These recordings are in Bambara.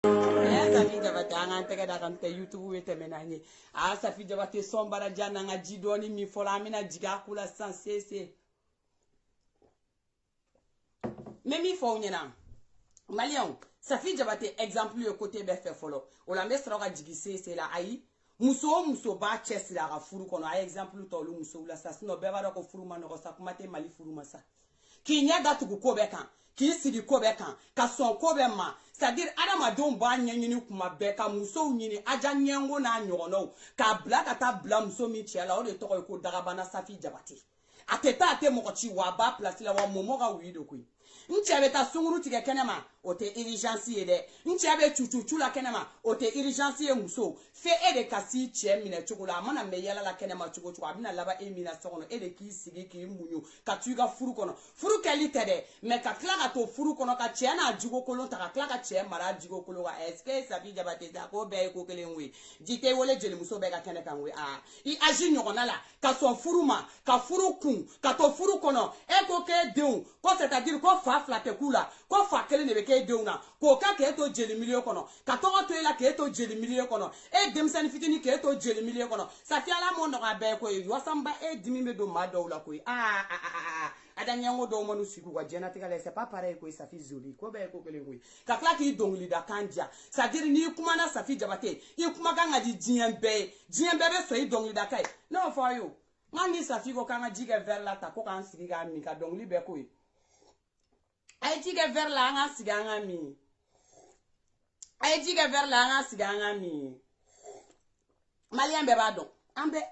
Safi Jabate anga tege da kan te YouTube te menanye a Safi Jabate sombara jana nga jidoni mi fola mina jiga kula sans cesse memi fo nyena Malion Safi Jabate exemple yo côté be fe folo o la mestra ga jigi cesse la ayi muso ba chesi la ga furu kono ay exemple to lu muso la sa sino be ba ko furu ma no sa kuma te mali furu ma sa ki nya ga tugu ko be kan ki sigi ko be kan ka son ko be ma c'est-à-dire adamadenw b'a ɲɛɲini kuma bɛɛ ka musow ɲini aja ɲɛngo n'a ɲɔgɔnnaw k'a bila ka taa bila muso min cɛ la o de tɔgɔ ye ko dagabana Safi Jabate a tɛ taa a tɛ mɔgɔ ci wa a b'a place la wa mɔmɔ ka wuyi de koyi n cɛ bɛ taa sunguru tigɛ kɛnɛ ma o tɛ urgence ye dɛ n cɛ bɛ cucu la kɛnɛ ma o tɛ urgence ye muso f'e de ka s'i cɛ minɛ cogo la a mana mɛn yala la kɛnɛ ma cogo cogo a bɛna laban e min na so kɔnɔ e de k'i sigi k'i muɲu ka to i ka furu kɔnɔ furu kɛli tɛ dɛ mais ka tila ka to furu kɔnɔ ka cɛ n'a jogo kolon ta ka tila ka cɛ mara jogo kolon kan est ce que Safi Jabate ta ko bɛɛ ye ko kelen koyi ji tɛ wele jelimuso bɛɛ ka kɛnɛ kan koyi a i agi ɲɔgɔnna la ka sɔn furu ma ka furu kun ka to furu kɔnɔ e ko k'e denw ko c'est à dire ko fa fila tɛ k'u la ko fa kelen de bɛ k'e denw na k'o ka k'e to jeli milieu kɔnɔ ka tɔgɔ to e la k'e to jeli milieu kɔnɔ e denmisɛnnin fitinin k'e to jeli milieu kɔnɔ Safi ala m'o nɔgɔya bɛɛ koyi wasanba e dimi bɛ don maa dɔw la koyi ada ɲɛngo dɔw man'u sigi u ka diɲɛnatigɛ la c'est pas pareil koyi Safi Zoli ko bɛɛ ye ko kelen koyi ka tila k'i dɔnkilida kan diya c'est à dire n'i kumana Safi Jabate i kumakan ka di diɲɛ bɛɛ ye diɲɛ bɛɛ bɛ sɔn i dɔnkilida kan ye ne y'o fɔ a ye o n ni Safi ko k'an ka ji kɛ verre la ta ko k'an sigi k'an min ka dɔnkili bɛɛ koyi a ye ji kɛ verre la an ka sigi an ka min a ye ji kɛ verre la an ka sigi an ka min maliyɛn bɛɛ b'a dɔn an bɛɛ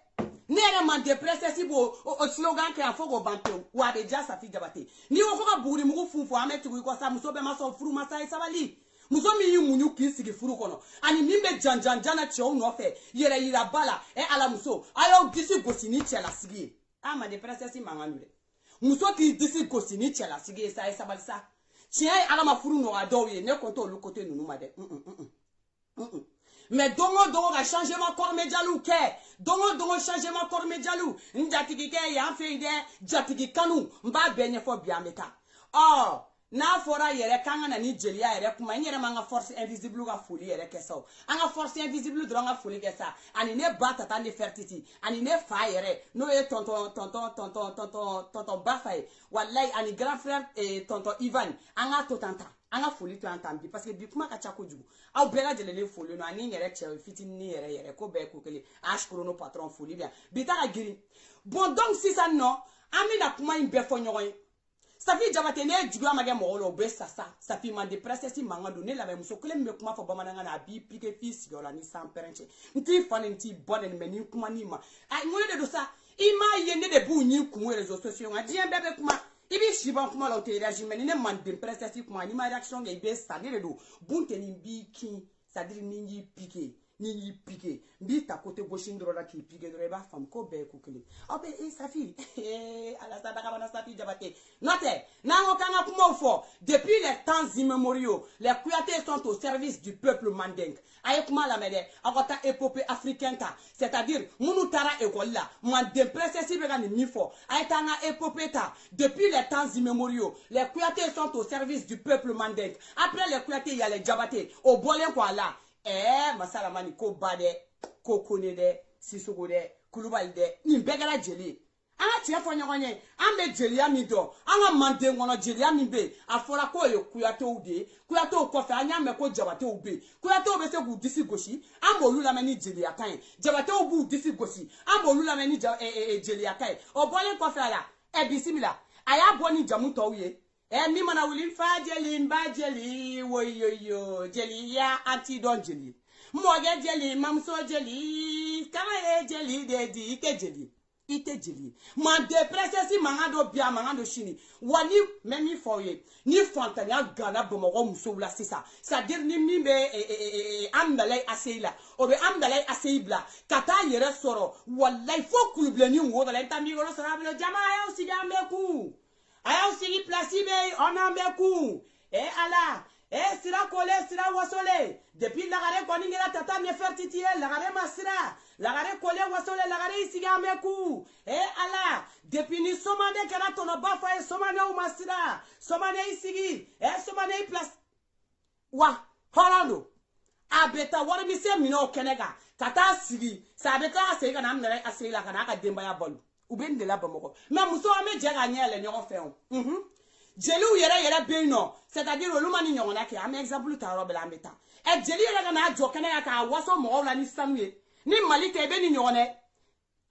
ne yɛrɛ man dépressé bo o slogan kɛ a fɔ k'o ban pewu wa a bɛ diya Safi Jabate n'i ko ko ka bugurimugu funfun an bɛ tugu i kɔ sa muso bɛɛ ma sɔn furu ma sa ye sabali muso min y'i muɲu k'i sigi furu kɔnɔ ani min bɛ janjana cɛw nɔfɛ yɛrɛ yira ba la ala muso a y'aw disi gosi ni cɛlasigi ye a ma dépressé mankan dɛ muso k'i disi gosi ni cɛlasigi ye sa ye sabali sa tiɲɛ ye ala ma furu nɔgɔya dɔw ye ne kɔntɛ olu côté ninnu ma dɛ mais dongo dongo ka changement corps médialu kɛ dongo dongo changement corps médialu n jatigi kɛ yan fɛ yen dɛ jatigi kanu n b'a bɛɛ ɲɛfɔ bi an bɛ taa n'a fɔra yɛrɛ k'an ka na ni jeliya yɛrɛ kuma n yɛrɛ m'an ka force invisible ka foli yɛrɛ kɛ sa an ka force invisible dɔrɔn ka foli kɛ sa ani ne ba tata ne Fertiti ani ne fa yɛrɛ n'o ye tonton ba fa ye wallahi ani grand frère tonton Ivan an ka to tan an ka foli to an tan bi parce que bi kuma ka ca kojugu aw bɛɛ lajɛlen foli no ani yɛrɛ cɛ fitinin yɛrɛ ko bɛɛ ko kelen ashkrono patron foli bien bi ta ka girin bon donc sisan nɔ an bɛna kuma in bɛɛ fɔ ɲɔgɔn ye Safi Jabate ne juguya ma kɛ mɔgɔw la o bɛ sa Safi man dépressé mankan don ne labɛn muso kelen min bɛ kuma fɔ bamanankan na a b'i piqué f'i sigiyɔrɔ la ni san pɛrɛncɛ n t'i fa ni n t'i bɔ ni mais ni kuma ni ma a mun de do sa i m'a ye ne de b'u ɲi kun réseaux sociaux nka diɲɛ bɛɛ bɛ kuma i b'i si ban kuma la o tɛ réagir mais ni ne man dépressé kuma ni ma réaction kɛ i bɛ sa ne de do bunte ni b'i kin c'est à dire ni y'i piqué ni y'i piqué n b'i ta côté gauche dɔrɔn la k'i piqué dɔrɔn i b'a faamu ko bɛɛ ye ko kelen aw bɛ Safi ala sa dagabana Safi Jabate n'o tɛ n'an ko k'an ka kumaw fɔ depuis les temps immémoriaux les Kouyatés sont au service du peuple mandingue a ye kuma lamɛn dɛ aw ka taa épopée africaine ta c'est à dire minnu taara école la manden princesse bɛ ka nin min fɔ a ye taa an ka épopée ta depuis les temps immémoriaux les Kouyatés sont au service du peuple mandingue après les Kouyatés il y a les Jabate o bɔlen kɔ a la masalamani ko ba dɛ ko kone dɛ Sisoko dɛ Kulubali dɛ nin bɛɛ kɛra jeli ye an ka tiɲɛ fɔ ɲɔgɔn ye an bɛ jeliya min dɔn an ka manden kɔnɔ jeliya min bɛ yen a fɔra k'o ye Kuyatew de ye Kuyatew kɔfɛ an y'a mɛn ko Jabatew bɛ yen Kuyatew bɛ se k'u disi gosi an b'olu lamɛn ni jeliyakan ye Jabatew b'u disi gosi an b'olu lamɛn ni jeliyakan ye o bɔlen kɔfɛ a la bisimila a y'a bɔ ni jamu tɔw ye min mana wuli fa jeli n ba jeli woyoyo jeliya an t'i dɔn jeli mɔkɛ jeli mamuso jeli kala ye jeli de di i tɛ jeli i tɛ jeli manden princesse mankan dɔ bi a mankan dɔ sini wa ni mɛ min fɔ aw ye ni fantanya gana Bamakɔ musow la sisan c'est à dire ni min bɛ Amidalayi Aseyi la o bɛ Amidalayi Aseyi bila ka taa yɛrɛ sɔrɔ walayi fo kulubilenni wo dɔ la i ta mi yɔrɔ sɔrɔ a bolo jama a y'aw sigi an bɛ kun a y'aw sigi place bɛ on an bɛ kun ala sira kole sira wasole depuis lagare kɔni kɛra tata ne Fertiti ye lagare ma sira lagare kole wasole lagare sigi an bɛ kun ala depuis ni Somane kɛra tɔnɔba fa ye Somanew ma sira Somane sigi Somane place wa hɔrɔn do beta wara mi se mino kenega kata sigi sa beta se kana amnere ase la kana ka demba ya bolu ube de la bamoko mais muso ame je ga nyele nyon fe on jeli u yere be no c'est-à-dire lu mani nyon na ke am exemple ta robe la meta e jeli yere kana jo kenega ka waso mo la ni samye ni malite be ni nyon ne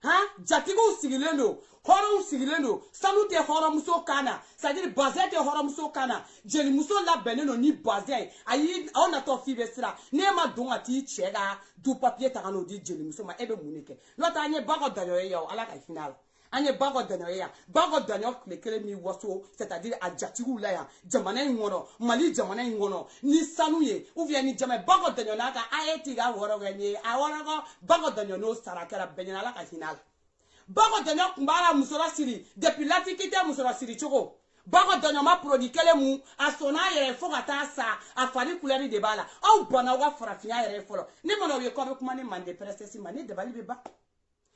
ha jatigo sigilendo horom sigilendo salute horom so kana c'est-à-dire bazete horom so kana jeli muso la beneno ni bazin ayi on a to fibe sira ne ma don ati chega du papier ta no di jeli muso ma ebe munike no ta anye bago danyo ya ala ka final anye bago danyo ya bago danyo lekele mi waso c'est-à-dire a jatigo la ya jamana ngono mali jamana ngono ni sanuye ou bien ni jamana bago danyo na ka ayeti ga woro ganye aworo go bago danyo no sarakara benyana ala ka final bago danyo kumbara musora siri depuis la fikite musora siri choko bago danyo ma produit kele mu asona yere fo gata sa afali couleur de bala au bona wa farafia yere folo ni mono ye ko be kuma ni mande presse mani de bali beba.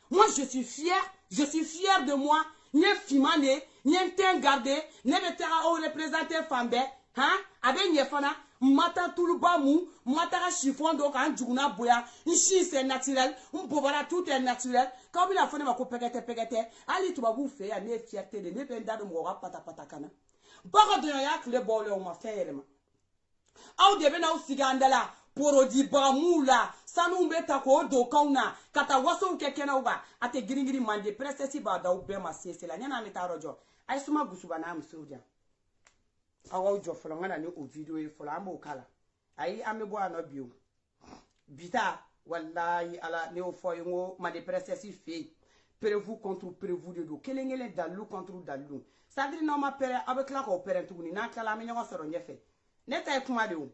Moi je suis fier de moi ni fimane ni ten garder ne betera o représenter fambe hein abe nyefana mata tuluba mu mata ka chiffon donc an juguna boya ici c'est naturel bobara tout est naturel quand il a fait ma ko pegete ali tubabu fe ya ne fierté de ne benda de mo pata kana bago de ya kle bole o ma ferma au de bena usigandala porodi bamula sanu beta ko do kauna kata waso kekena uba ate giringiri mande prestesi ba da ube ma sese la nyana meta rojo ay suma gusuba na amsuja awo jo folo ngana ni o video e folo amo kala ay amebo anobio bita wallahi ala ne o foyo mande prestesi fe prévu contre prévu de do kelengele dalu contre dalu sadri no ma pere avec la ko pere tuguni na kala me nyogo soro nyefe neta e kuma de o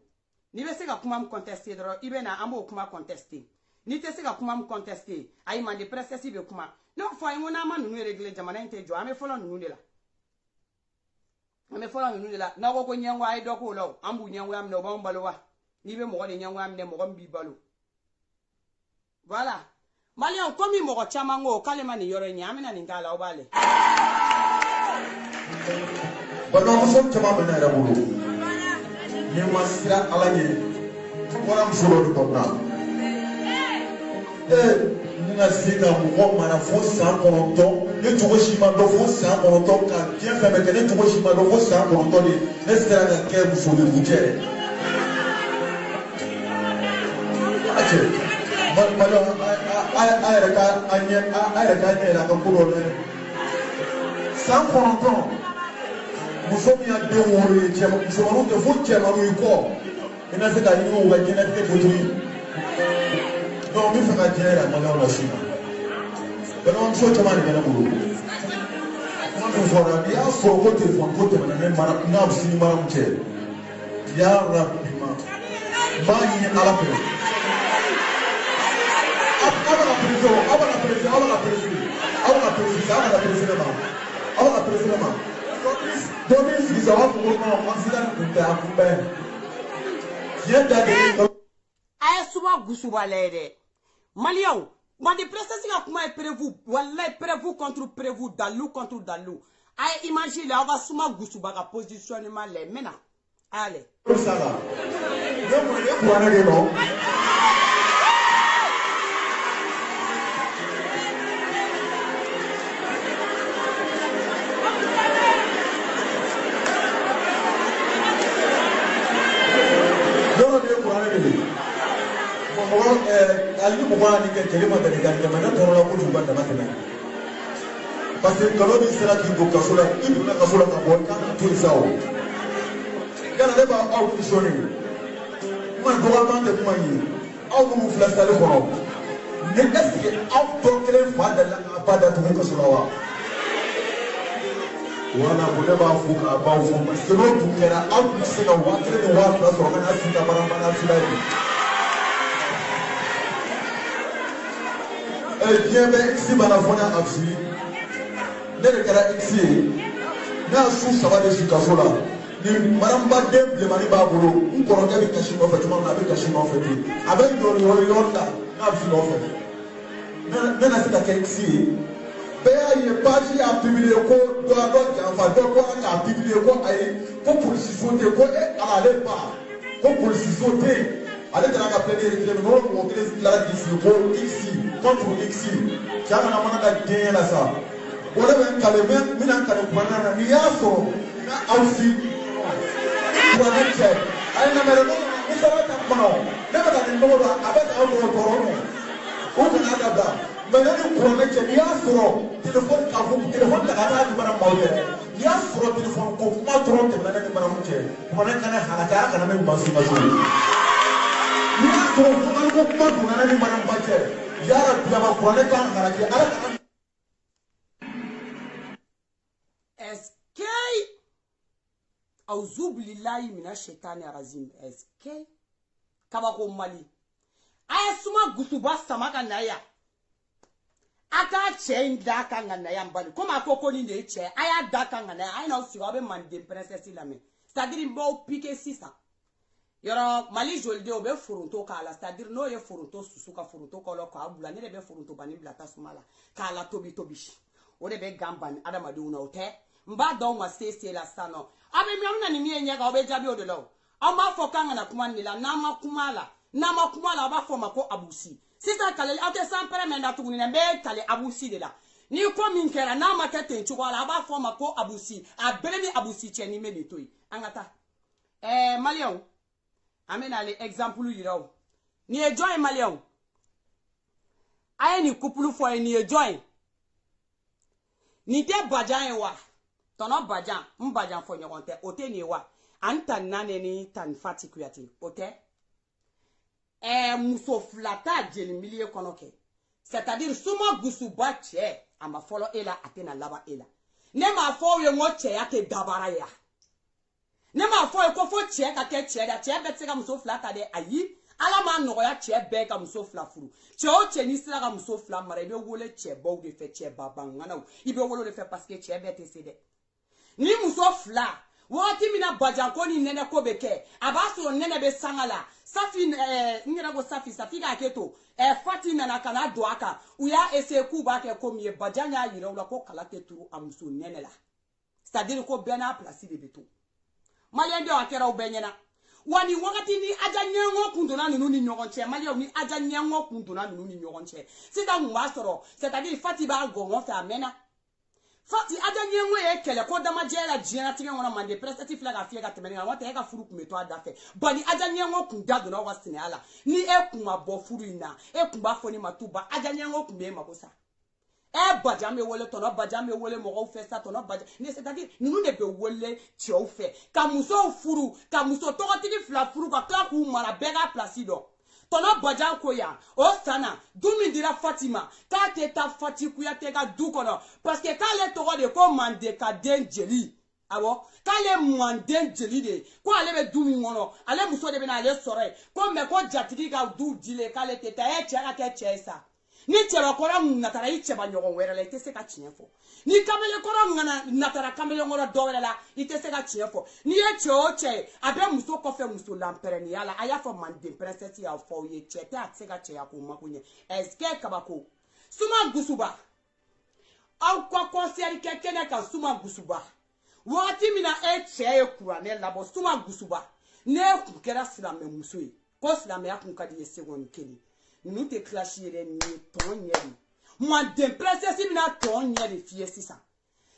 ni be se ka kuma mu contester dro ibe na ambo kuma contester ni te se ka kuma mu contester ay mande prestesi be kuma no foyo na ma nunu régler jamana inte jo ame folo nunu de la ame folo nunu de la na ko nyangwa ay doko lo ambu nyangwa am no ba mbalowa ni be mo de nyangwa am ne mo mbi balo voilà Malion komi mo chama ngo kalema ni yoro nyame na ngala obale bano mo so chama bana ra bulu ni masira alanye wala msoro do na nga sika mo mana fo sa konoto ni tugo shima do fo sa konoto ka bien fait mais ni tugo shima do fo sa konoto ni espera que quer vous faut le bouger ache Malo ayereka la kakuro le sans konton musomi ya dewo chema musomo te fu chema ko ina se ka ni wa jena te futuri no mi fa ka jera malo na shima bano mso chema ni na buru mo fora ya fo ko te na me mara na usini mara mche ya rabbi ma ni ala pe Aye suba gusuba lede Malion moi de prestasi ka kuma prévu wallahi prévu contre prévu dalu contre dalu aye imagine la va suma gusuba ka positionnement les mena allez ça là je me non ali mo ba ni ke kelima de ga mana toro la ko juba da matena parce que quand on sera qui do kasola il na kasola ka bon ka tout ça o kana le ba au missionné man do ma de kuma yi au mu flasta le ko ne est-ce que au to kele fa da la ba da tout kasola wa wala ko le ba fu ka ba fu parce que no tu kera au se na wa kele wa la so kana sita barambana sila bien ben ici banafona absi ne de kara ici na su saba de shikafola ni maramba dem de mari baburo nkoro de kashi no fatuma na be kashi no fati abai do ni wori yonda na absi no fati na sita ke ici be aye page a publier ko do ado janfa do ko a publier ko ay ko pour si sote ko ala le pas ko pour si sote ale tɛna ka plaidé réclamé n'o mɔgɔ kelen tilara k'i sigi ko x contre x cɛ kana mana da diɲɛ la sa o de bɛ n kale n bɛna n kale kuranɛ na n'i y'a sɔrɔ na aw si kuranɛ cɛ a ye lamɛn ni sara ta kɔnɔ ne bɛ ka nin tɔgɔ dɔn a bɛ ka aw tɔgɔ tɔɔrɔ o kana dabila mɛ ne ni kuranɛ cɛ n'i y'a sɔrɔ téléphone k'a fɔ téléphone ta ka taa di bana maaw yɛrɛ n'i y'a sɔrɔ téléphone ko kuma dɔrɔn tɛmɛna ne ni banamu cɛ kuranɛ kana halaka a kana ne masu masu n'i y'a sɔrɔ kuranɛ ko kuma donna ne ni banamu cɛ yara bilama kuranɛ kan halaki ala kana Eskei auzubillahi mina shaitani razim eskei kabako mali aya suma gusuba samaka naya aka che ndaka nganaya mbali koma koko ni ne che aya daka nganaya aya na usiwa be mande princesse la me c'est-à-dire mbo piquer 600 yoro mali jolde obe furunto kala c'est-à-dire no ye furunto susuka furunto kolo ko abula ne be furunto bani blata sumala kala tobi o de be gambani adamadi una ote mba do ma sese la sano abe mi amna ni mi enye ga obe jabi o de lo amba fo kanga na kuma nila na makumala aba fo mako abusi sisa kale ate sampere menda tuguni na be kale abusi de la ni ko min kera na ma kete nchukwala aba fo mako abusi abele ni abusi cheni me letoi angata malion amena le exemple yiro ni e join malion aye ni couple fo ni e join ni te bajan wa tono bajan mbajan fo nyogonte ote ni wa anta nane ni tan fatikuyati ote muso flata jeli milie konoke c'est-à-dire suma gusuba che ama follow ela atena laba ela ne ma fo ye ngo che ya ke dabara ya ne ma fo e ko fo che ka ke che da che betse ka muso flata de ayi ala ma no ya che be ka muso fla furu che o che ni sira ka muso fla mara ibe wole che bo de fe che baba ngana ibe wole de fe parce que che bete sede ni muso fla wati mina bajanko ni nene ko beke abaso nene be sangala safi ngira go safi ga keto fatima na kana doaka uya ese ku ba ke ko mi bajanya yira ula ko kala ke turu amso nene la c'est-à-dire ko bena place de beto malende akera ubenyena wani wakati ni aja nyango kundona nunu ni nyogonche malio ni aja nyango kundona nunu ni nyogonche sita ngwasoro c'est-à-dire fatima go won fa mena fati aja nyenwe e kele ko dama jela jena tinga ngona mande prestatif la ga fiega temenga wata e ga furu kumeto adafe bani aja nyenwo kunda do na wasine ala ni e kuma bo furu ina e kuma foni matuba aja nyenwo kume makosa e bajame wole tono bajame wole mo fe sa tono baja ni c'est-à-dire nous ne be wole ti o fe ka muso furu ka muso to ko tigi fla furu ka kla ku mara bega placido tono bajan ko ya o sana dumi dira Fatima ka te ta Fatiku ya te ga du kono parce que ka le to de ko mande ka den jeli awo ka le mande jeli de ko ale be dumi ngono ale muso de be na ale sore ko me ko jatigi ga du dile ka le te ta e chera ke chesa ni chera ko ra natara i cheba nyogo wera le te se ka chiefo ni kamele ko ra ngana natara kamele ngora do wera la i te se ka chiefo ni e choche abe muso ko fe muso lampere ni ala aya fo mande princess ya fo ye chete atse ka che ya ko makunye eske kabako suma gusuba au kwa konseri kekene ka suma gusuba wati mina e che e kurane labo suma gusuba ne ku kera silame muso yi ko silame ya kun kadi segon keni nous te clashirer ni ton yeri moi de princesse mina ton yeri fie sisa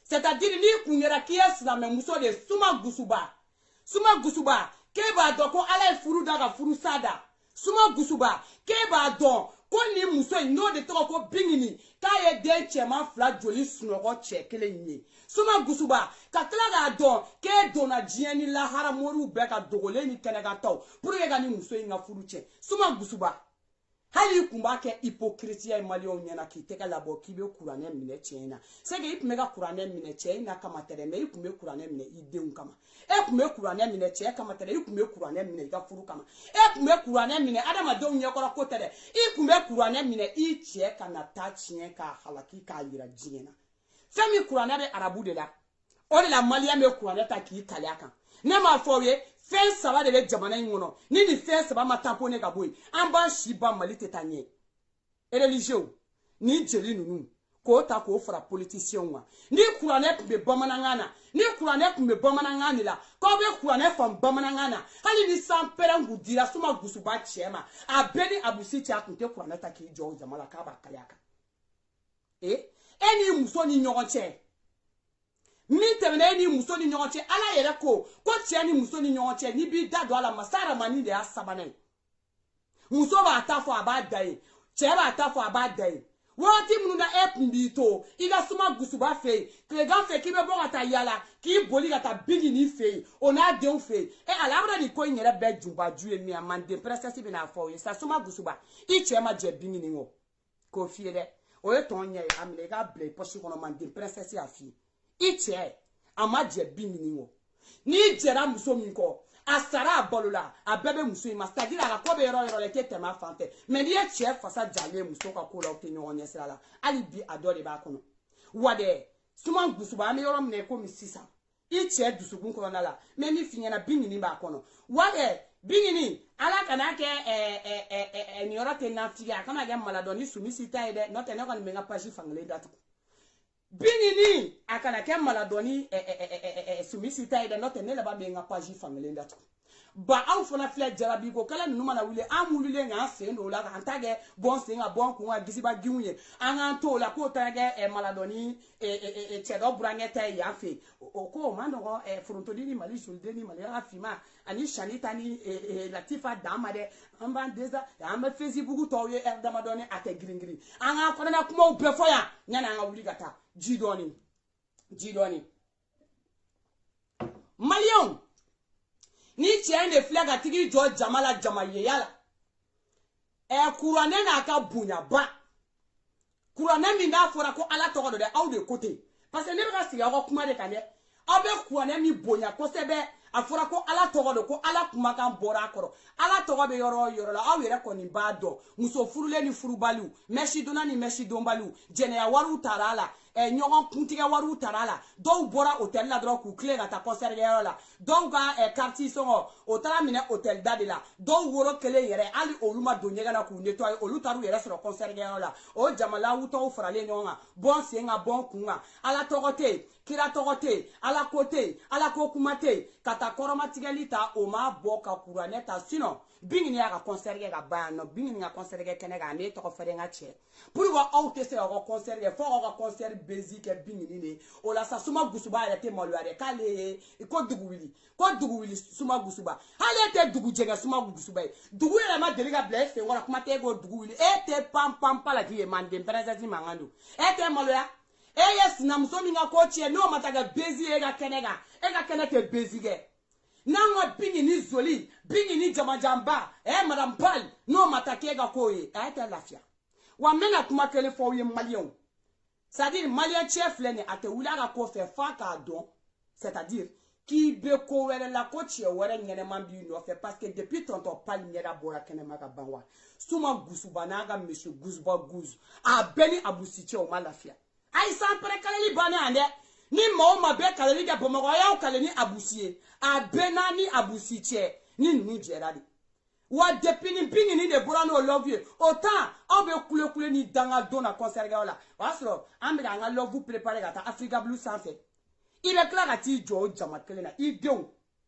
c'est-à-dire ni kunyera kies la me muso de suma gusuba ke ba do ko ala furu daga furu sada suma gusuba ke ba do ko ni muso no de to ko bingini ka ye de chema fla joli sunogo che kele ni suma gusuba ka kla ga do ke dona jieni la haramoru be ka dogole ni kenega taw pour ye ga ni muso nga furu che suma gusuba hali kumba ke hypocrisie malion nyana ki teka labo ki be kurane mine chena sege ipmega kurane mine chena kama tere me ikume kurane mine ideun kama ekume kurane mine che kama tere ikume kurane mine ga furu kama ekume kurane mine adama do nye kora ko tere ikume kurane mine i che kana ta chien ka halaki ka yira jina femi kurane be arabu de la o de la malia me kurane ta ki kaliaka ne ma foye fen saba de be jamana ngono ni fen saba ma tampone ka boy amba shiba malite tanye religieux ni jeli nunu ko ta ko fara politicien wa ni kuranɛ tun bɛ bamanankan na ni kuranɛ tun bɛ bamanankan de la k'aw bɛ kuranɛ faamu bamanankan na hali ni san pɛrɛn kun dira Suma Gusuba cɛ ma a bɛɛ ni Abusi cɛ a tun tɛ kuranɛ ta k'i jɔ o jama la k'a b'a kale a kan e ni muso ni ɲɔgɔn cɛ min tɛmɛna e ni muso ni ɲɔgɔn cɛ Ala yɛrɛ ko cɛ ni muso ni ɲɔgɔn cɛ n'i b'i da don a la Masa Rahamani de y'a sabanan ye muso b'a ta fɔ a b'a da ye cɛ b'a ta fɔ a b'a da ye waati minnu na e kun b'i to i ka Suma Gusuba fɛ yen tilegan fɛ k'i bɛ bɔ ka taa yala k'i boli ka taa Bigini fɛ yen o n'a denw fɛ yen alabara nin ko in yɛrɛ bɛɛ jubaju ye min Manden princesse bɛ n'a fɔ o ye sa Suma Gusuba i cɛ ma jɛ Bigini kɔ k'o f'i ye dɛ o ye tɔn ɲɛ ye a minɛ i k'a bila i poche kɔnɔ Manden princesse y'a f'i ye i cɛ a ma jɛ Bigini kɔ n'i jɛra muso min kɔ a sara a balo la a bɛɛ bɛ muso in ma c'est-à-dire a ka ko bɛ yɔrɔ yɔrɔ la i tɛ tɛmɛ a fan fɛ mais n'i ye cɛ fasa jalen muso ka ko la o tɛ ɲɔgɔn ɲɛ sira la hali bi a dɔ de b'a kɔnɔ wa dɛ Suma Gusuba an bɛ yɔrɔ min na komi sisan i cɛ dusukun kɔnɔna la mais min f'i ɲɛna Bigini b'a kɔnɔ wa dɛ Bigini Ala kana kɛ nin yɔrɔ tɛ nafigi a kana kɛ maladɔn ni Sumisi ta ye dɛ n'o tɛ ne kɔni bɛ n ka page fankelen datugu Bigini a kana kɛ maladɔni Sumisi ta ye dɛ n'o tɛ ne laban bɛ n ka page fankelen datugu ba aw fana filɛ jarabi ko kala ninnu mana wuli an wulilen k'an sen don o la k'an ta kɛ bɔn sen ka bɔn kun ka gisiba ginw ye an k'an to o la k'o ta kɛ maladɔni cɛ dɔ burankɛ ta ye yan fɛ o ko o ma nɔgɔn forontodi ni Mali soliden ni Mali ka finma ani Sanita ni Latifa dan ma dɛ an b'an deza an bɛ Facebook tɔw ye damadɔni a tɛ girin girin an k'an kɔnɔna kumaw bɛɛ fɔ yan yanni an ka wuli ka taa ji dɔɔni Maliyɛnw ni cɛ de filɛ ka tigi jɔ jama la jama yeya la kuranɛ n'a ka bonyaba kuranɛ min n'a fɔra ko Ala tɔgɔ dɔ dɛ aw de ko ten parce que ne bɛ ka sigi aw ka kuma de kan dɛ aw bɛ kuranɛ min bonya kosɛbɛ a fɔra ko Ala tɔgɔ don ko Ala kumakan bɔra a kɔrɔ Ala tɔgɔ bɛ yɔrɔ o yɔrɔ la aw yɛrɛ kɔni b'a dɔn muso furulen ni furubaliw mɛsidonna ni mɛsidonbaliw jɛnɛya wariw taara a la ɲɔgɔn kuntigɛ wariw taara a la dɔw bɔra hôtel la dɔrɔn k'u tilen ka taa concert kɛyɔrɔ la dɔw ka carte sɔngɔ o taara minɛ hôtel da de la dɔw woro kelen yɛrɛ hali olu ma don ɲɛgɛn na k'u nettoyer olu taar'u yɛrɛ sɔrɔ concert kɛyɔrɔ la o jamalawutɔw faralen ɲɔgɔn kan bɔn sen kan bɔn kun kan Ala tɔgɔ tɛ yen kira tɔgɔ tɛ yen Ala ko tɛ yen Ala ko kuma tɛ yen ka taa kɔrɔmatigɛli ta o ma bɔ ka kuranɛ ta sinon Bigini y'a ka concert kɛ ka ban yan nɔ Bigini ka concert kɛ kɛnɛ kan ne tɔgɔ fɛrɛ n ka cɛ pourquoi aw tɛ se k'aw ka concert kɛ fo k'aw ka concert basique kɛ Bigini de o la sa Suma Gusuba yɛrɛ tɛ maloya dɛ k'ale ye ko dugu wuli Suma Gusuba hali e tɛ dugu jɛngɛ Suma Gusuba ye dugu yɛrɛ ma deli ka bila e sen kɔrɔ kuma tɛ e k'o dugu wuli e tɛ pan la k'i ye Manden princesse mankan don e tɛ maloya e ye sinamuso min ka ko tiɲɛ n'o ma taa kɛ bezi ye e ka kɛnɛ kan e ka kɛnɛ tɛ bezi kɛ n'an ka Bigini zoli Bigini jamajanba madame Pal n'o ma taa k'e ka ko ye a tɛ lafiya wa n bɛna kuma kelen fɔ aw ye Maliyɛnw c'est-à-dire Maliyɛn cɛ filɛ nin a tɛ wuli a ka ko fɛ f'a k'a dɔn c'est-à-dire k'i bɛ ko wɛrɛ la ko cɛ wɛrɛ ɲɛnɛman b'i nɔfɛ parce que depuis tonton Pal ɲɛda bɔra kɛnɛma ka ban wa Suma Gusuba n'a ka monsieur Gusuba Gusu a bɛɛ ni Abusi cɛ o ma lafiya ayi san pɛrɛ kaleli bannen yan dɛ ni maa o maa bɛ kaleli kɛ Bamakɔ a y'aw kale ni Abusi ye a bɛɛ n'a ni Abusi cɛ ni ninnu jɛra de wa depuis ni Bigini de bɔra n'o love ye o temps aw bɛ kule ni danga don na concert kɛyɔrɔ la o y'a sɔrɔ an bɛ an ka love préparer ka taa Africa Blue sanfɛ i bɛ tila ka t'i jɔ o jama kelen na i denw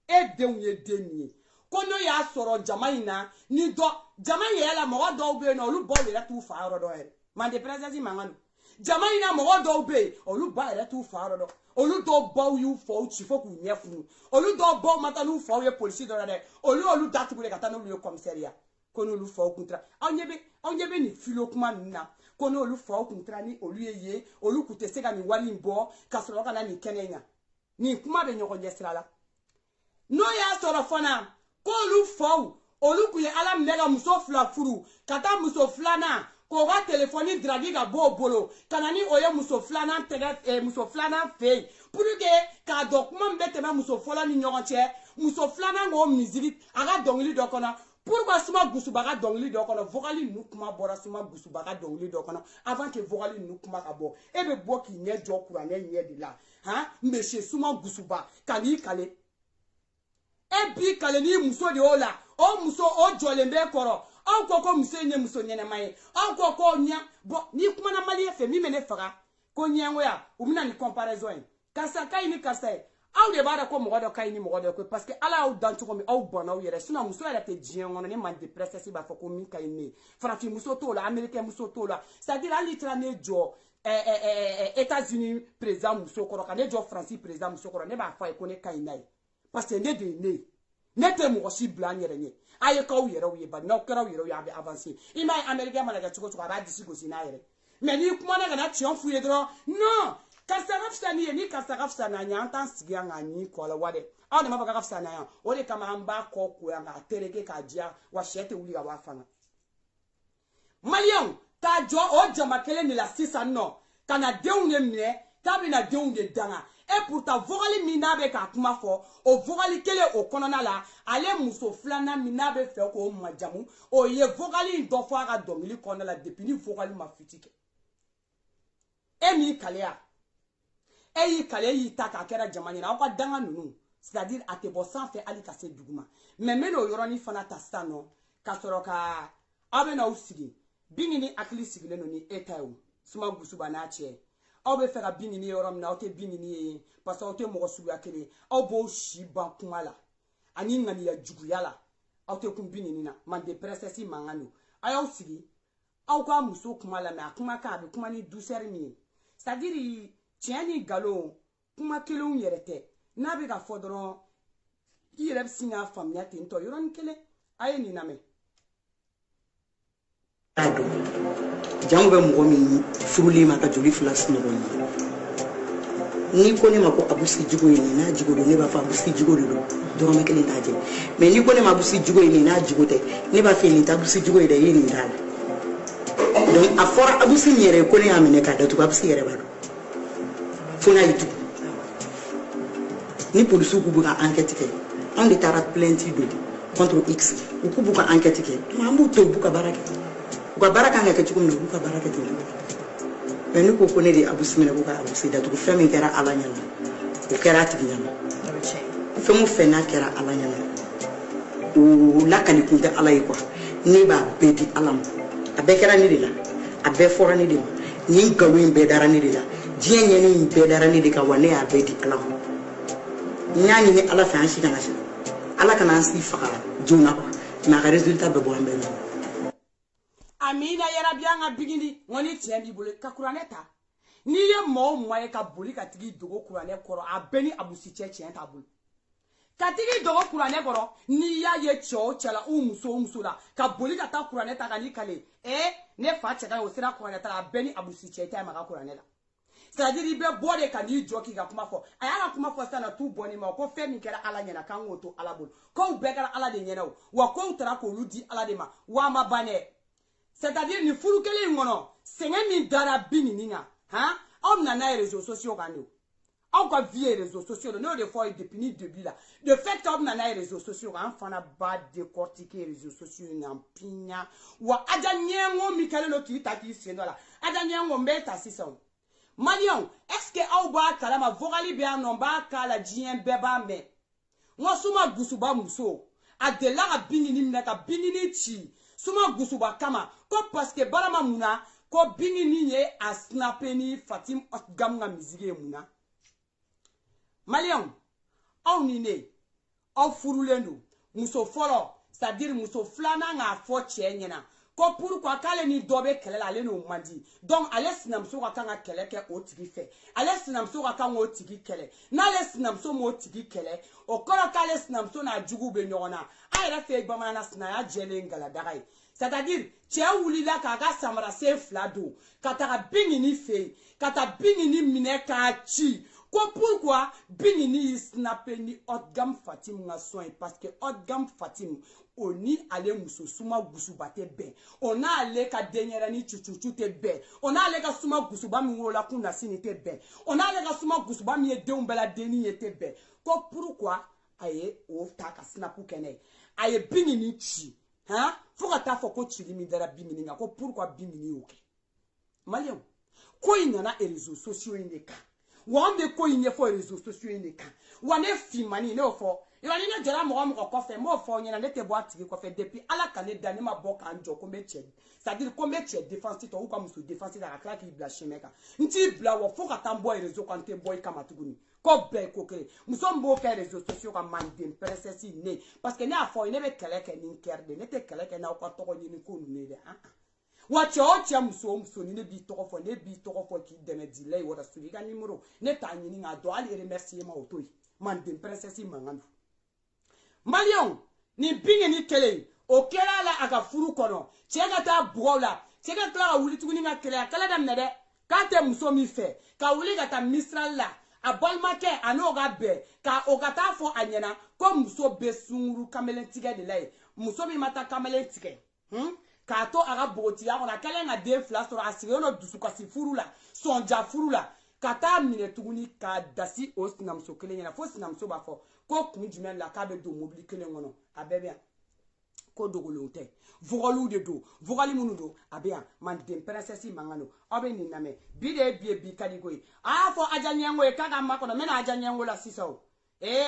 e denw ye den min ye ko n'o y'a sɔrɔ jama in na ni dɔ jama in yɛrɛ la mɔgɔ dɔw bɛ yen nɔ olu baw yɛrɛ t'u fa yɔrɔ dɔn yɛrɛ Manden princesse mankan don jama in na mɔgɔ dɔw bɛ yen olu ba yɛrɛ t'u fa yɔrɔ dɔn olu dɔw baw y'u faw ci fo k'u ɲɛ funu olu dɔw baw ma taa n'u faw ye polisi dɔ la dɛ olu datugu ka taa n'olu ye commissariat ko n'olu faw kun tara aw ɲɛ bɛ nin filo kuma ninnu na ko n'olu faw kun tara ni olu ye olu kun tɛ se ka nin wari in bɔ ka sɔrɔ ka na nin kɛnɛ in na nin kuma bɛ ɲɔgɔn ɲɛ sira la n'o y'a sɔrɔ fana ko olu faw olu kun ye Ala minɛ ka muso fila furu ka taa muso filanan k'o ka telefɔni diragi ka bɔ o bolo ka na ni o ye muso filanan fɛ yen pour que k'a dɔn kuma min bɛ tɛmɛ muso fɔlɔ ni ɲɔgɔn cɛ muso filanan k'o misiri a ka dɔnkili dɔ kɔnɔ pourquoi Suma Gusuba ka dɔnkili dɔ kɔnɔ vocal ninnu kuma bɔra Suma Gusuba ka dɔnkili dɔ kɔnɔ avant que vocal ninnu kuma ka bɔ e bɛ bɔ k'i ɲɛ jɔ kuranɛ ɲɛ de la monsieur Suma Gusuba ka n'i kale e b'i kale n'i muso de y'o la o muso o jɔlen bɛ kɔrɔ aw ko ko muso in ye muso ɲɛnɛma ye aw ko ɲɛ bɔn n'i kumana Maliyɛn fɛ min bɛ ne faga ko nyengoya umina ni comparaison karsa kay ni karsa aw de bara ko mo do kay ni mo do ko parce que ala aw dan ko mi aw bonaw yere suna muso ala te dien ngono ni man de presse ba fako mi kay ni franchi muso to la américain muso to la c'est-à-dire ali trané jo États-Unis président muso ko ka ne jo France président muso ko ne ba fa ko ne kay nay parce que ne de ne te mo si blan yere ni aye ka yere o ye ba no kra yere ya be avancer ima américain malaga chiko chiko ba disi go sina yere mais ni kuma na na tion fuye dro non kasarafsa ni kasarafsa na nyanta sigia ngani ko la wade aw de mabaka kafsa na ya o de kama amba ko ko ya nga tereke ka dia wa shete uli ga wa fana malion ta jo o jama kele ni la sisa no kana deun ne mne tabi na deun de danga et pourtant vogali minabe ka kuma fo o vogali kele o konona la ale muso flana minabe fe ko majamu o ye vogali do fo aga domili konona la depuis ni vogali ma fitike emi kalea eyi kale yi ta ka kera jamani na ka danga nunu c'est-à-dire a te bo sans fait ali ka se duguma mais meno yoroni fana ta stano ka soro ka abena usigi bingini akili sigile no ni etawu suma gusuba na che aw be fera bingini yorom na o te bingini parce que o te mo sugu akele aw bo shi ban kuma la ani ngani ya jugu yala aw te kun bingini na man de presse mangano ayo sigi aw ka muso kuma la mais kuma ka be kuma ni douceur ni c'est-à-dire tieni galo kuma kelon yerete na be ga fodron yireb singa famnya tinto yoron kele aye ni name ado jamu be mo mi furuli ma ka joli flas no ni ko ne ma ko abusi jigo ni na jigo do ne ba fa abusi jigo do me kele taje mais ni ko ne ma abusi jigo ni na jigo te ne ba fe ni ta abusi jigo de yi ni dal donc a fora abusi yere ko ne amene ka da to abusi yere ba fona yitu ni police ku buka enquête ke on de tara plainte do contre X ku buka enquête ke mambu to buka baraka ngake tukum no buka baraka to mais ni ko ne de abusi mena buka abusi da to fami kera alanya ko kera tiginyama femu fena kera alanya o lakali kunta alay ko ni ba bedi alam abekera ni de la abe fora ni de ni gawin be dara ni de la jienye ni be dara ni de ka wane abedi alam nyani ni ala fa shi kana shi ala kana si fa jona ko na ga resultat be bo ambe amina yara bianga bigini ngoni tiembi bole ka kuraneta ni ye mo moye ka boli ka tigi dogo kurane koro abeni abusi cheche enta bol ka tigi dogo kurane koro ni ya ye cho chala umuso la ka boli ka ta kuraneta ka ni kale ne fa cheka o sira kuraneta abeni abusi cheche ma ka kuranela c'est-à-dire il be bode ka ni joki ga kuma fo ayala kuma fo sana tu boni ma ko fe mi kera ala nyana kan woto ala bol ko be kera ala de nyana wa ko tara ko ludi ala de ma wa ma bane c'est-à-dire ni furu kele ngono senga mi dara bini ninga on na na réseaux sociaux kanu on ko vie réseaux sociaux no de fois depuis ni début là de fait on na na réseaux sociaux kan fana ba décortiquer réseaux sociaux en pinya wa aja nyengo mi kele no ki ta ki sendo la aja nyengo mbeta sison Malion, est-ce que au ba kalama vogali be anon ba kala jien beba me ngo suma gusuba muso adela ga bingini mnaka bingini chi suma gusuba kama ko parce que barama muna ko bingini ye a snapeni fatim gamga mizige muna Malion au nine au furulendo muso folo c'est-à-dire muso flana nga fo chenyena ko pourquoi kale ni dobe kele la le no mandi donc ale sinamso ka kanga kele ke o tigi fe ale sinamso ka kanga o tigi kele na ale sinamso mo tigi kele o koro kale sinamso na jugu be nyona ayra fe gbama na sina ya jele ngala dagai c'est-à-dire che wuli la ka ga samara se flado kata bingini fe kata bingini mine ka chi ko pourquoi bingini snapeni otgam fatim nga soin parce que otgam fatim oni ale muso suma gusuba te ben ona ale ka denyera ni chuchuchu te ben ona ale ka suma gusuba mi wola kuna sini te ben ona ale ka suma gusuba mi de umbela deni te ben ko pourquoi aye o ta ka snapu kene aye bingini chi fo ka ta fo ko chili mi dara bingini nga ko pourquoi bingini oke malien ko inana réseaux sociaux indeka wambe ko inye fo réseaux sociaux indeka wane fi mani ne ofo Il a dit jara mo mo ko fait mo fo nyina ne te boîte ko fait depuis ala kané dani ma bok anjo ko me tchè c'est-à-dire ko me tchè défense to ou comme sous défense da la claque bla chemeka nti bla wo fo ka tamboy réseau quand te boy kama tuguni ko be ko kere muso mbo ka réseaux sociaux ka mandem princesse ne parce que ne a fo ne be kele ke ni kerde ne te kele ke na ko to ko ni ko ne de wacha ocha muso ni ne bi to fo ki deme delay wora suli ga numéro ne ta ni nga do ali remercier ma auto mandem princesse manganu Malion, ni binge ni tele, o kera la aga furu kono, chega ta bola, chega kla wuli tuguni nga kele, kala dam nede, kate muso mi fe, ka wuli gata mistral la, a bolma ke ano ga be, ka o gata fo anyena, ko muso be sunguru kamelen tige de lai, muso mi mata kamelen tige, ka to aga boti ya, ona kele nga de flas, tora asire ono dusu kasi furu la, sonja furu la, kata mine tuguni ka dasi o sinamso kele nyena, fo sinamso ba fo, ko kunjumel la ka be do mobili kele ngono abebia ko dogolonte vogolu de do vogali munu do abia man dem princesse mangano obe ni name bide bi kadigo afo ajanyengo e kaga makono mena ajanyengo la siso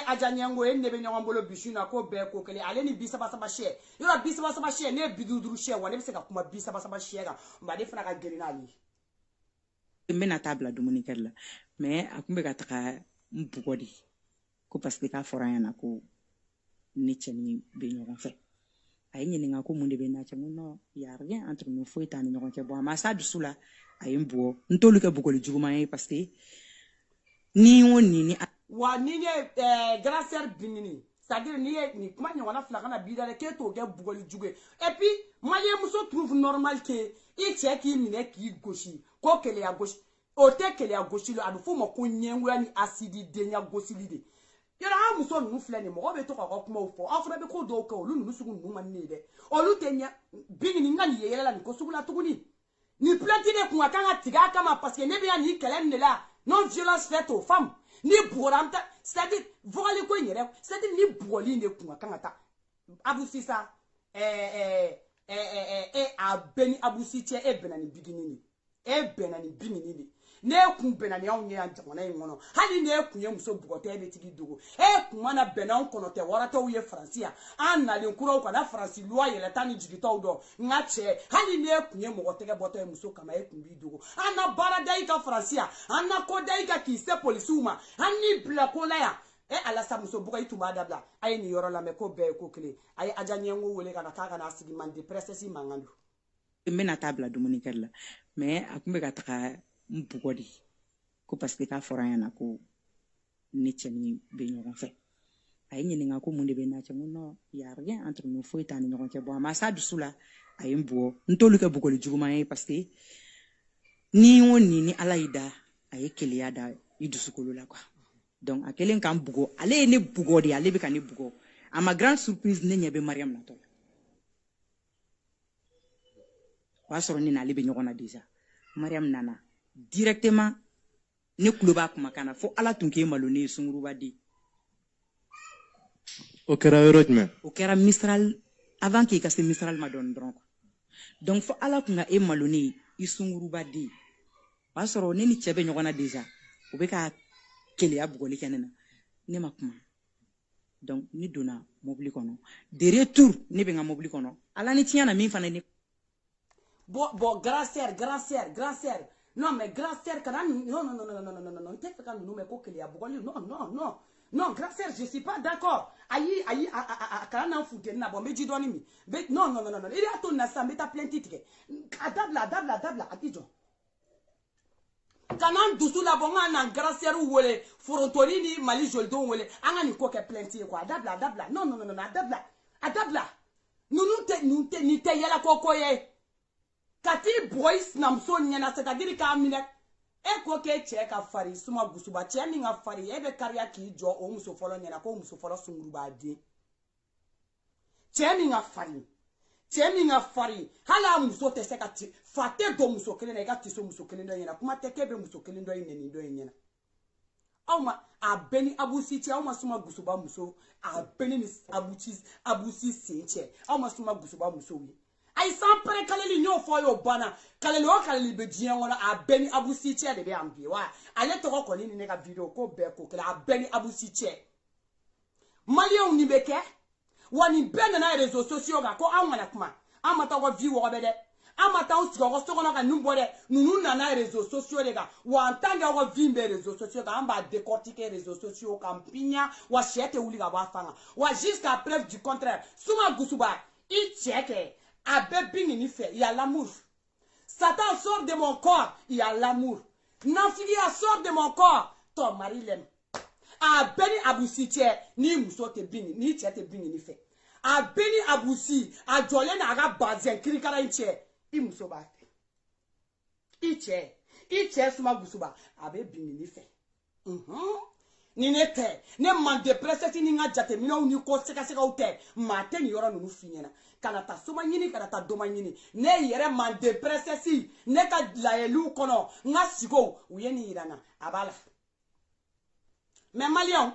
ajanyengo e nebe nyongambolo bishuna ko be ko kele ale ni bisaba saba she yora bisaba saba she ne biduduru she wane be se ka kuma bisaba saba she ga mbade fana ka gerina ali mena tabla dumuni kala mais akumbe ka taka mbugodi ko parce que ka fora yana ko ni chani be ñogon fe ay ñi nga ko munde be na ci no ya rien entre nous faut tan ñogon ci bon ma sa du sula ay mbo ntolu ke bugol juguma yi parce que ni woni ni wa ni ne grand sœur binini c'est-à-dire ni kuma ñogon na fla kana bidale ke to ke bugol jugue et puis malien muso trouve normal que i check mine ki gauche ko kele ya gauche o te kele ya gauche lo adu fo mo ko nyenwa ni acide de nya gauche lide yara muso nu fleni mo be to ko kuma fo afra be ko do ko lu nu sugu nu man ni de olu tenya bini ni ngani yela ni ko sugu la tuguni ni plati de kun akanga tiga kama parce que ne be ani kelen ne la non violence faite aux femmes ni boramta c'est-à-dire voali ko nyere c'est-à-dire ni boali ne kun akanga ta abusi sa a beni abusi che e benani biginini e benani bingini ne kun benani on ya jamana ngono hali ne kun ye muso bugote be tigi dugo kun mana benan kono te warata uye francia an na le kuro ko na franci loi yele tani jigito do ngache hali ne kun ye mogote ke boto muso kama e kun bi dugo ana bara dai ka francia ana ko dai ka ki se polisuma ani bla ko la ya ala sa muso bugo ituma dabla ay ni yoro la me ko be ko kle ay ajanye ngo wole kana ka kana sigi mande princesse mangandu mena tabla dumuni kala mais akumbe ka taka mbugodi ko parce que ka fora yana ko ni chani be ñogon fe ay ñi nga ko munde be na ci no ya rien entre nous faut tan ñogon ci bon ma sa du sula ay mbo ntolu ke bugol juguma yi parce que ni woni ni alaida ay keliya da idu sukulu la quoi donc akelen kan bugo ale ne bugodi ale be kan ne bugo à ma grande surprise ne ñebe mariam na to wa soro ni na ale be ñogona déjà mariam nana directement ne kuloba kuma kana fo ala tunke maloni sunguruba di o kera eurojme o kera mistral avant ki kaste mistral ma don dron donc fo ala kunga e maloni isunguruba di wa soro ne ni chebe ñogona déjà o be ka kele abugoli kenena ne makuma donc ni dona mobili kono de retour ne be nga mobili kono ala ni tiana min fana ni bon grand sœur non mais grand sœur kana non t'es fait quand nous mais ko kele abugoli non grand sœur je suis pas d'accord ayi kana na fouter na bon meji doni mi non il a ton na ça meta plein titre adabla atijo kanan dusu la bonga na grand sœur wole forontoni ni mali joldo wole anga ni ko ke plein titre quoi adabla non adabla nous te ni te yela koko ye kati boys namso nyana c'est-à-dire ka mine e ko ke che ka fari suma gusuba che ni nga fari e be kariya ki jo o muso folo nyana ko muso folo sunguru ba di che ni nga fari hala muso te se ka ti fate do muso kele na ka ti so muso kele ndo nyana kuma te kebe muso kele ndo ine ni ndo nyana awma abeni abusi che awma suma gusuba muso abeni ni abusi sinche awma suma gusuba muso wi ay san pere kaleli nyo fo yo bana kaleli o kaleli be dien wona abeni abusi che de be ambi wa ale to ko ni ne ka video ko be ko kala abeni abusi che malien ni beke wani ben na réseaux sociaux ga ko amana kuma amata ko vie wo bede amata on sigo so kono ka numbode nunu na réseaux sociaux les gars wa antanga ko vie be réseaux sociaux ga amba décortiquer réseaux sociaux campinya wa chete wuli ga ba fanga wa jusqu'à preuve du contraire suma gusuba il cheke abe bingini fait il y a l'amour. Satan sort de mon corps, il y a l'amour. Nanfigia sort de mon corps, ton mari l'aime. A beni abusi tche, ni muso te bini, ni tche te bini ni fait. A beni abusi, a jole na aga bazen, kirikara tche, i muso ba fe. I tche suma gusuba, abe bini ni fait. Ni ne te, ne man de presesi ni nga jate, mino ni ko seka ute, mate ni yora nunu finyena. Kanata soma nyini kanata doma nyini ne yere man de presesi ne ka laelu kono nga sigo uyeni irana abala mais malion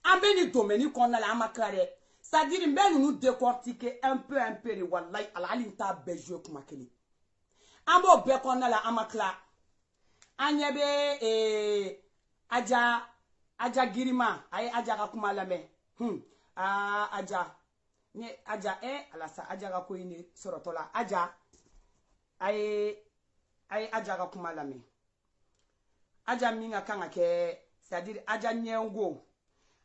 ambeni domaine kono la amakare c'est-à-dire mbenu nous décortiquer un peu wallahi alali ta bejo kuma keli ambo be kono la amakla anyebe aja girima ay aja ka kuma lame ni aja alasa aja ga ko ini sorotola aja ay aja ga kuma lame aja minga kanga ke c'est-à-dire aja nyengo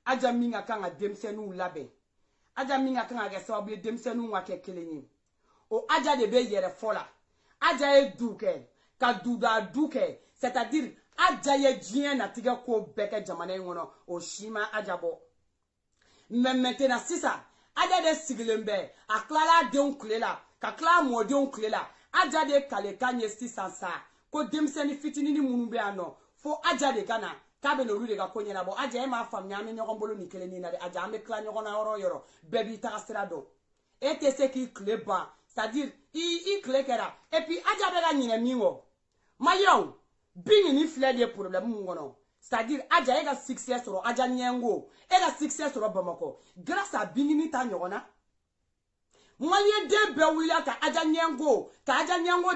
aja minga kanga demsenu labe aja minga kanga ke sababu demsenu wa ke kelenyi o aja de be yere fola aja e duke ka duke c'est-à-dire aja ye jien na tiga ko beke jamane ngono o shima aja bo mais maintenant c'est ça aja de sigilembe aklala de onklela ka kla mo de onklela aja de kale kanye 600 ko demseni fitini ni munube ano fo aja de kana kabe no rude ga konyela bo aja e ma fam nyame nyogon bolo ni kele ni na de aja ame kla nyogon na yoro bebi ta strado ete se ki kleba c'est-à-dire i klekera et puis aja be ga nyine miwo mayon bini ni fled de problème ngono c'est-à-dire aja ega succès sur aja nyengo ega succès sur Bamako grâce à bingini ta nyona moyen de be wila ka aja nyengo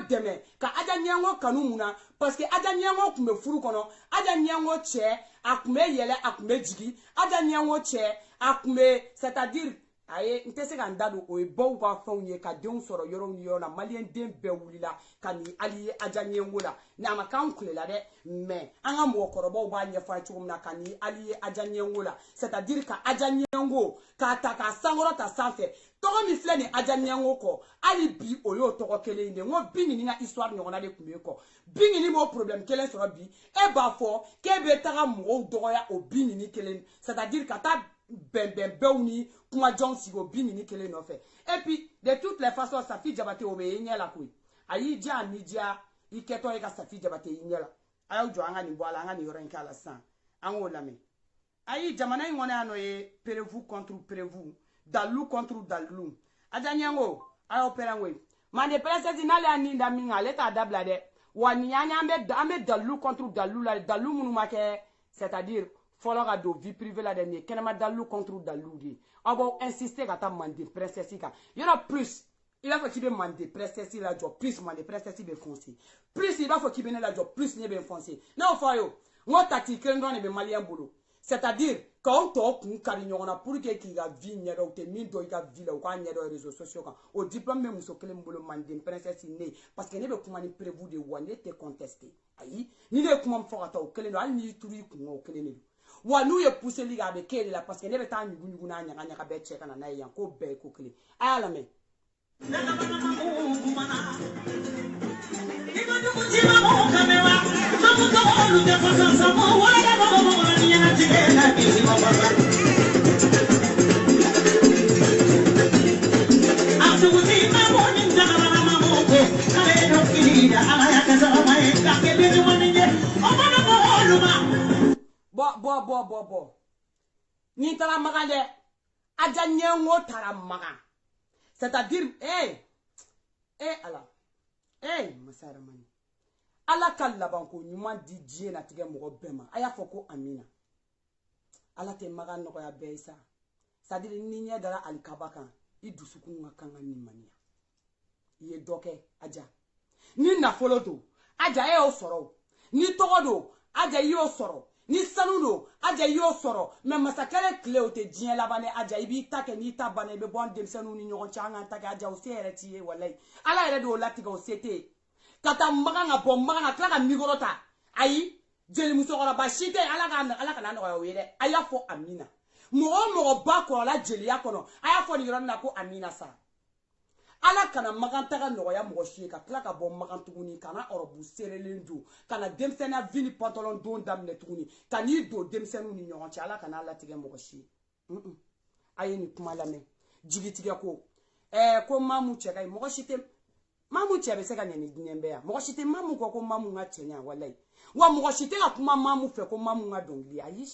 deme ka aja nyengo kanumuna parce que aja nyengo kume furu kono aja nyengo che akume yele akume jigi aja nyengo che akume c'est-à-dire aye ntese ka ndado o e bo kwa fawnye ka deun soro yoro ni yona malien den be wulila kani ali aja nyengo la na makan kulela de mais anga mo korobo ba nya fa chumna kani ali aja nyengo la c'est-à-dire ka aja nyengo ka ta ka sangoro ta sanfe togo mi fleni aja nyengo ko ali bi oyo togo kele inde ngo bingi ni nga histoire nyona de kumbe ko bingi ni mo problème kele soro bi e ba fo ke be taga mo doya o bingi ni kele c'est-à-dire ka ta beuni kuma John sigo bini ni kele no fait et puis de toutes les façons sa fille jabate obeye nyela kui ayi dia ni dia iketo e ka sa fille jabate nyela ayo jo anga ni boala anga ni yorenka la san ango lame ayi jamana ngone ano e prévu contre prévu dalu contre dalu ajanyango ayo perangwe mande presesi nale ani ndaminga leta dabla de wani nyanya ambe dalu contre dalu la dalu munu make c'est-à-dire fologa do vie privée la dernière kenema dalu contre dalu di abo insister ka ta mande princesse ka yora plus il a faut qu'il be mande princesse la job plus mande princesse be foncer plus il va faut qu'il be la job plus ne be foncer non fayo ngota ti kendo ne be malien bolo c'est-à-dire quand to kun kari nyona pour que ki ga vie nyero te min do ga vie la ko nyero réseaux sociaux kan au diplôme même so kele mbolo mande princesse ne parce que ne be kuma ni prévu de wane te contester ayi ni le kuma mfokata o kele no al ni turi kun o kele ne wa nous ye pousser liga be kele la parce que ne be ta nyugu na nya ka be cheka na yan ko be ko kele ala me bo ni tara magande aja nyengo tara maga c'est-à-dire ala masara mani ala kala banko nyuma di die na tige mo bema aya foko amina ala te maga no ya beisa c'est-à-dire ni nya dara alikabaka idusukun ngakanga ni mania ye doke aja ni na folodo aja o soro ni togodo aja yo soro ni sanu do aja yo soro mais masakale clé o te dien la bane aja ibi ta ke ni ta bane be bon dem sanu ni nyon changa ta ke aja o se retier wallahi ala ere do lati go sete kata mbaga nga bom mbaga nga klaka migorota ayi jeli musokora ba shite ala kana no yo wele aya fo amina mo ba ko la jeli ya kono aya fo ni ronna ko amina sa ala kana maganta no ya mo shi ka klaka bom magantuguni kana orobu serelendu kana demsena vini pantalon don damne tuguni kani do demsenu ni nyonchi ala kana ala tige mo shi ayi ni kuma lame jigitige ko ko mamu cheka mo shite mamu chebe se ka nyeni nyembe ya mo shite mamu ko mamu nga chenya wallahi wa mo shite ka kuma mamu fe ko mamu nga dongli ayi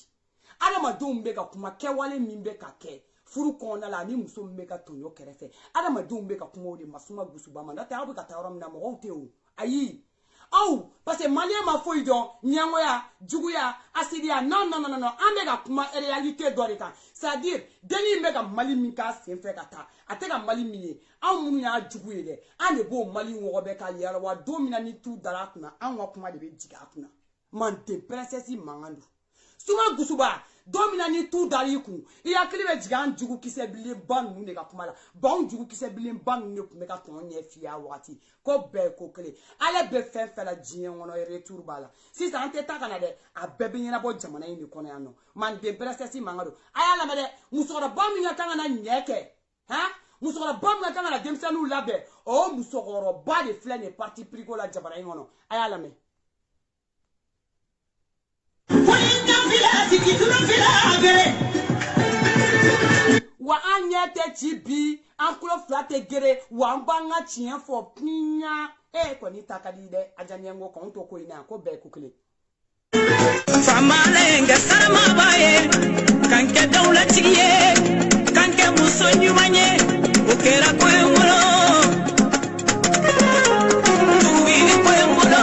ala ma do mbe ka kuma ke wale mimbe ka ke furu kona la ni muso meka tonyo kerefe adama dum beka kuma de masuma gusuba manda ta abu ka tawram na mo te o ayi au parce que mania ma foi do nyango ya jugu ya asidia non ambega kuma réalité do reka c'est-à-dire deni meka mali min ka sen fe kata ateka mali min an munu ya jugu ye de an de bo mali wo be ka yara wa domina ni tu dara kuna an wa kuma de be jiga kuna man de princesse mangandu suma gusuba domina ni tu dariku iya klibe jigan jugu kise bile ban nu ne ka kuma la ban jugu kise bile ban nu ne kuma ka ton nye fia wati ko be ko kle ale be fe la jien wono retour bala si ça ante ta kana de abebe nyina bo jamana ni kono ya no man de princesse mangado aya la mede musora ban mi ka na nyeke ha musora ban mi ka na demsanu labe o musoro ba de flene parti prigo la jamana ni wono aya la me wa anyete chibi ankulo flate gere wa mbanga chien fo pinya ko ni takadi de ajanyengo ko to ko ina ko be kukle famale nga sama baye kanke dawla tiye kanke musonyu manye okera ko ngulo tuwi ko ngulo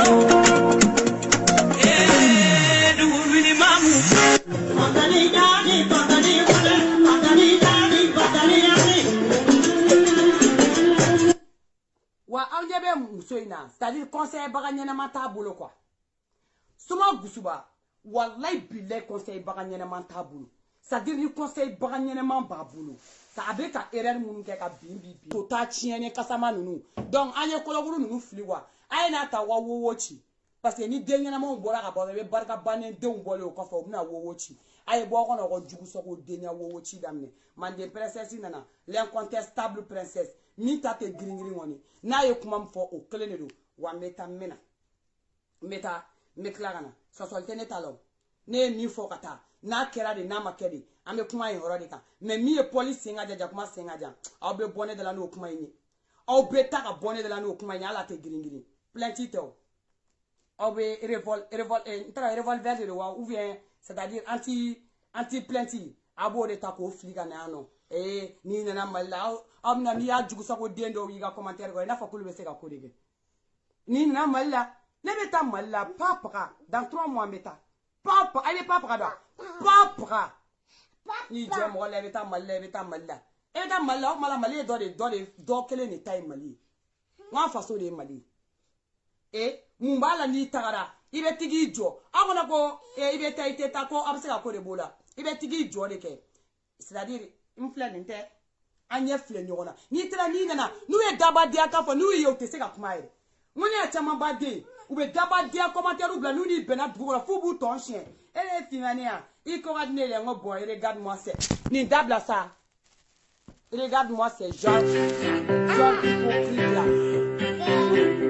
wa aljebe musoina c'est-à-dire conseil baganyana mata bolo quoi suma gusuba wallahi billahi conseil baganyana mata bolo c'est-à-dire ni conseil baganyana man ba bolo ça abe ka erreur munu ke ka bimbi to ta chiene kasama nunu donc anye kologuru nunu fliwa ay na ta wa wowochi parce que ni denyana mo bora ka ba be barka banen de mbole o ko fo na wowochi ay bo ko na ko jugu so ko denya wowochi damne man de princesse nana l'incontestable princesse mi ta te gringri woni na ye kuma mfo o klene do wa meta meklagana so so tene talo ne mi fo kata na kera de na makedi ame kuma yin horo de kan mais mi e police nga jaja kuma senga ja aw be bonne de la no kuma yin aw be ta ka bonne de la no kuma yin ala te gringri plaintite aw be revolver de wa ou bien c'est-à-dire anti plainti abo de ta ko fliga na no ni nana malla amna mi ya jugu sako dendo wi ga commentaire ko na fa kulu be se ka ko dege ni nana malla ne beta malla papa dans 3 mois beta papa allez papa da papa ni je mo le beta malla e da malla o mala mali do kele ni tay mali wa fa so de mali mumbala ni tagara ibe tigi jo agona ko ibe taite ta ko abse ka ko de bola ibe tigi jo de ke c'est-à-dire influente anya fle nyona ni tra ni nana nu e daba dia ka fo nu ye o te se ka kuma ire muni a chama ba de u be daba dia commentaire ou bla nu ni bena dugo la fu bu ton chien ele finania il coordonne les ngo boy regarde-moi ça ni dabla ça regarde-moi c'est Jean hypocrite là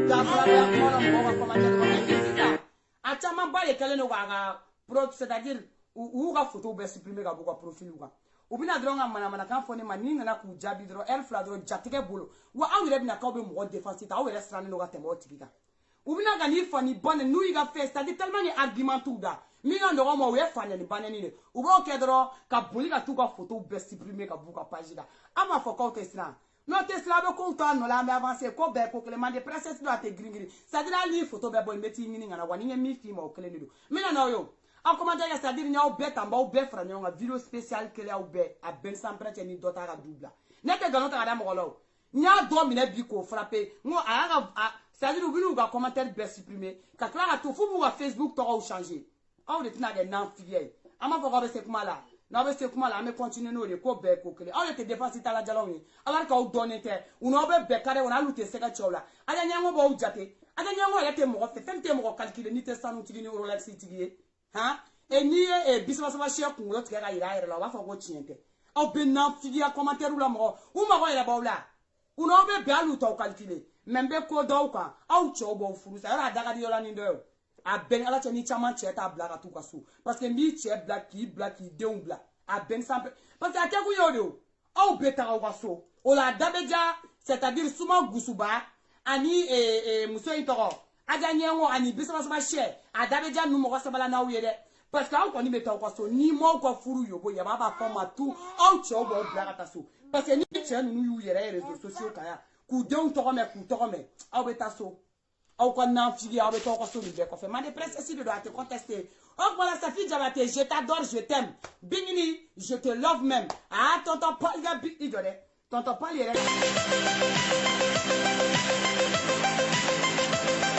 dabla mo no mo commentaire a chama ba le kele no ga pro c'est-à-dire ou ga photo be supprimer ga bu ga profil ou ga ubina dronga mana kan fone mani nana ku jabi dro el fla dro jatike bolo wa awire bina ka be mo défense ta awire strane no ga temo tikiga ubina ga ni fani bonne nu iga face ta tellement ni argument tout da mi nga ndo mo we fani ni banani ne ubo ke dro ka boli ka tu ka photo be supprimer ka bu ka page da ama fo ko tesla no tesla be ko to no la me avancer ko be ko clement de princesse do ate gringiri ça dit la ni photo be boy meti ngini ngana wani mi fi mo clé ni do mi na no yo en commentaire c'est-à-dire nyao bet en ba ou be fra nyonga vidéo spéciale que la ou be a ben sans prêtre ni dota ga double nete galon ta ga mo lo nya do mi na bi ko frapper ngo a c'est-à-dire ou ga commentaire be supprimer ka kla ga to fu bu ga Facebook to ga changer aw de tɛna kɛ nan figiya ye an b'a fɔ k'aw bɛ se kuma la n'aw bɛ se kuma la an bɛ continuer n'o de ko bɛɛ ko kelen aw de tɛ dépense ta la jalaw ye ala k'aw dɔnnen tɛ u n'aw bɛ bɛn kare kɔnɔ hali u tɛ se ka cɛw la a ka ɲɛngo b'aw jate a ka ɲɛngo yɛrɛ tɛ mɔgɔ fɛ fɛn tɛ mɔgɔ calculer n'i tɛ sanu tigi ni Rolex tigi ye han et n'i ye bisabasaba siyɛ kunkolo tigɛ ka yira a yɛrɛ la u b'a fɔ ko tiɲɛ tɛ aw bɛ nan figiya commentaire la mɔgɔ u mago yɛrɛ b'aw la u n'aw bɛ bɛn hali u t'aw calculer mais n bɛ ko dɔw kan aw cɛw b'aw furu sa yɔrɔ a da ka di yɔrɔ ni dɔ ye a bɛn ala cɛ ni caman cɛ t'a bila ka t'u ka so parce que n b'i cɛ bila k'i denw bila a bɛn sanfɛ parce que a kɛ kun y'o de o aw bɛ taga aw ka so o la a da bɛ ja c'est à dire suma gusuba ani muso in tɔgɔ a ka ɲɛngo ani bisabasaba sɛ a da bɛ ja nu mɔgɔ sabala n'aw ye dɛ parce que aw kɔni bɛ taa aw ka so ni m'aw ka furu yobo yaba b'a fɔ ma tu aw cɛw b'aw bila ka taa so parce que ni cɛ ninnu y'u yɛrɛ réseaux sociaux kan yan k'u denw tɔgɔ mɛn k'u tɔgɔ mɛn aw bɛ taa so aw ka nan figiya aw bɛ taa aw ka so nin bɛɛ kɔfɛ Mande Princesse de don a tɛ contester o kumana Safi Jabate je t'adore je t'aime Bingini je te love même ah tonton Paul i ka bi i jɔ dɛ tonton Paul yɛrɛ